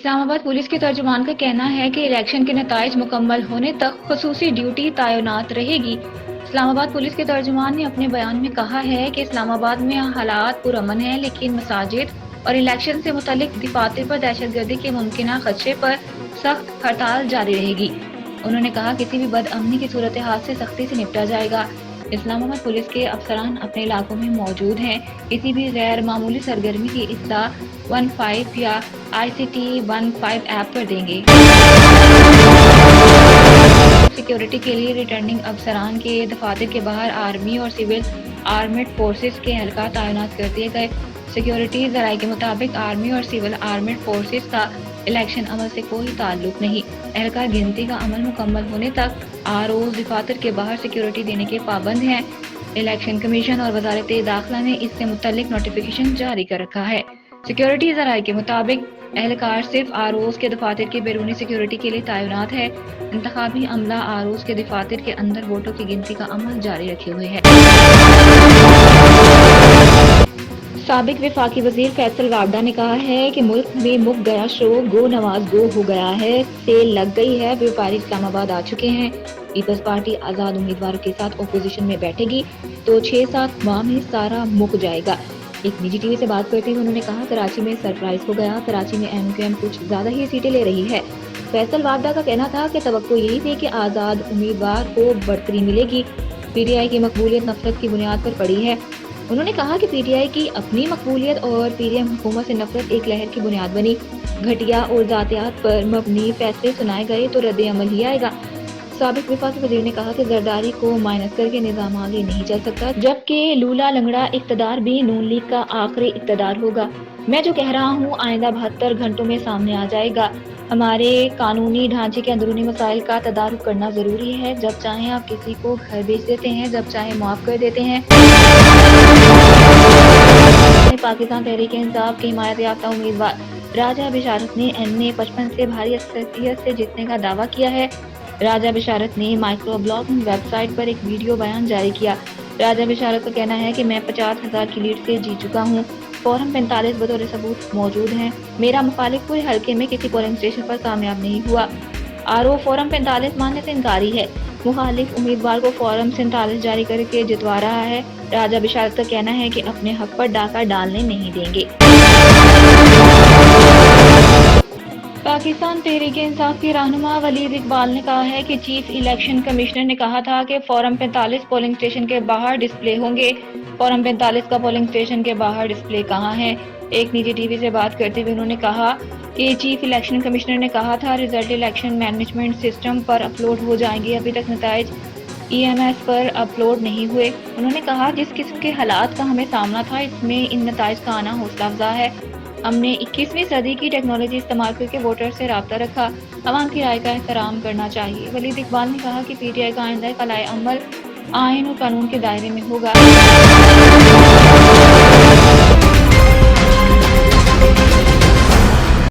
اسلام آباد پولیس کے ترجمان کا کہنا ہے کہ الیکشن کے نتائج مکمل ہونے تک خصوصی ڈیوٹی تعینات رہے گی۔ اسلام آباد پولیس کے ترجمان نے اپنے بیان میں کہا ہے کہ اسلام آباد میں حالات پرامن ہیں، لیکن مساجد اور الیکشن سے متعلق دفاتر پر دہشت گردی کے ممکنہ خدشے پر سخت ہڑتال جاری رہے گی۔ انہوں نے کہا کسی بھی بد امنی کی صورتحال سے سختی سے نپٹا جائے گا۔ اسلام آباد پولیس کے افسران اپنے علاقوں میں موجود ہیں، کسی بھی غیر معمولی سرگرمی کی اطلاع 15 یا ICT 15 ایپ پر دیں گے۔ سیکیورٹی کے لیے ریٹرننگ افسران کے دفاتر کے باہر آرمی اور سول آرمڈ فورسز کے اہلکار تعینات کر دیے گئے۔ سیکیورٹی ذرائع کے مطابق آرمی اور سول آرمڈ فورسز کا الیکشن عمل سے کوئی تعلق نہیں۔ اہلکار گنتی کا عمل مکمل ہونے تک ROs دفاتر کے باہر سیکیورٹی دینے کے پابند ہیں۔ الیکشن کمیشن اور وزارت داخلہ نے اس سے متعلق نوٹیفیکیشن جاری کر رکھا ہے۔ سیکیورٹی ذرائع کے مطابق اہلکار صرف ROs کے دفاتر کی بیرونی سیکیورٹی کے لیے تعینات ہے۔ انتخابی عملہ ROs کے دفاتر کے اندر ووٹوں کی گنتی کا عمل جاری رکھے ہوئے ہے۔ سابق وفاقی وزیر فیصل وابڈا نے کہا ہے کہ ملک میں مک گیا شو گو نواز گو ہو گیا ہے، سیل لگ گئی ہے، ویپاری اسلام آباد آ چکے ہیں۔ پیپلز پارٹی آزاد امیدواروں کے ساتھ اپوزیشن میں بیٹھے گی تو 6-7 ماہ میں سارا مک جائے گا۔ ایک نجی ٹی وی سے بات کرتے ہوئے انہوں نے کہا کراچی میں سرپرائز ہو گیا، کراچی میں MQM کچھ زیادہ ہی سیٹیں لے رہی ہے۔ فیصل وابڈا کا کہنا تھا کہ توقع یہی تھی کہ آزاد امیدوار کو بڑھتری ملے گی۔ PTI کی مقبولیت نفرت کی بنیاد پر پڑی ہے۔ انہوں نے کہا کہ PTI کی اپنی مقبولیت اور PDM حکومت سے نفرت ایک لہر کی بنیاد بنی۔ گھٹیا اور ذاتیات پر مبنی فیصلے سنائے گئے تو رد عمل ہی آئے گا۔ سابق وفاقی وزیر نے کہا کہ زرداری کو مائنس کر کے نظام آگے نہیں چل سکتا، جبکہ لولا لنگڑا اقتدار بھی نون لیگ کا آخری اقتدار ہوگا۔ میں جو کہہ رہا ہوں آئندہ 72 گھنٹوں میں سامنے آ جائے گا۔ ہمارے قانونی ڈھانچے کے اندرونی مسائل کا تدارک کرنا ضروری ہے۔ جب چاہیں آپ کسی کو گھر بیچ دیتے ہیں، جب چاہیں معاف کر دیتے ہیں۔ پاکستان تحریک انصاف کے حمایت یافتہ امیدوار راجہ بشارت نے NA55 سے بھاری اکثریت سے جیتنے کا دعویٰ کیا ہے۔ راجہ بشارت نے مائیکرو بلاگنگ ویب سائٹ پر ایک ویڈیو بیان جاری کیا۔ راجہ بشارت کا کہنا ہے کہ میں 50,000 کی لیڈ سے جیت چکا ہوں۔ فارم 45 بطور ثبوت موجود ہیں۔ میرا مخالف پورے حلقے میں کسی پولنگ اسٹیشن پر کامیاب نہیں ہوا۔ RO فارم 45 ماننے سے انکاری ہے۔ مخالف امیدوار کو فارم 47 جاری کر کے جتوا رہا ہے۔ راجہ بشارت کا کہنا ہے کہ اپنے حق پر ڈاکہ ڈالنے نہیں دیں گے۔ پاکستان تحریک انصاف کے رہنما ولید اقبال نے کہا ہے کہ چیف الیکشن کمشنر نے کہا تھا کہ فارم 45 پولنگ اسٹیشن کے باہر ڈسپلے ہوں گے۔ فارم 45 کا پولنگ اسٹیشن کے باہر ڈسپلے کہاں ہے؟ ایک نجی ٹی وی سے بات کرتے ہوئے انہوں نے کہا کہ چیف الیکشن کمشنر نے کہا تھا رزلٹ الیکشن مینجمنٹ سسٹم پر اپلوڈ ہو جائیں گے، ابھی تک نتائج EMS پر اپلوڈ نہیں ہوئے۔ انہوں نے کہا جس قسم کے حالات کا ہمیں سامنا تھا اس میں ان نتائج کا آنا حوصلہ افزا ہے۔ ہم نے 21ویں صدی کی ٹیکنالوجی استعمال کر کے ووٹر سے رابطہ رکھا، عوام کی رائے کا احترام کرنا چاہیے۔ ولید اقبال نے کہا کہ PTI کا آئندہ کا لائے عمل آئین اور قانون کے دائرے میں ہوگا۔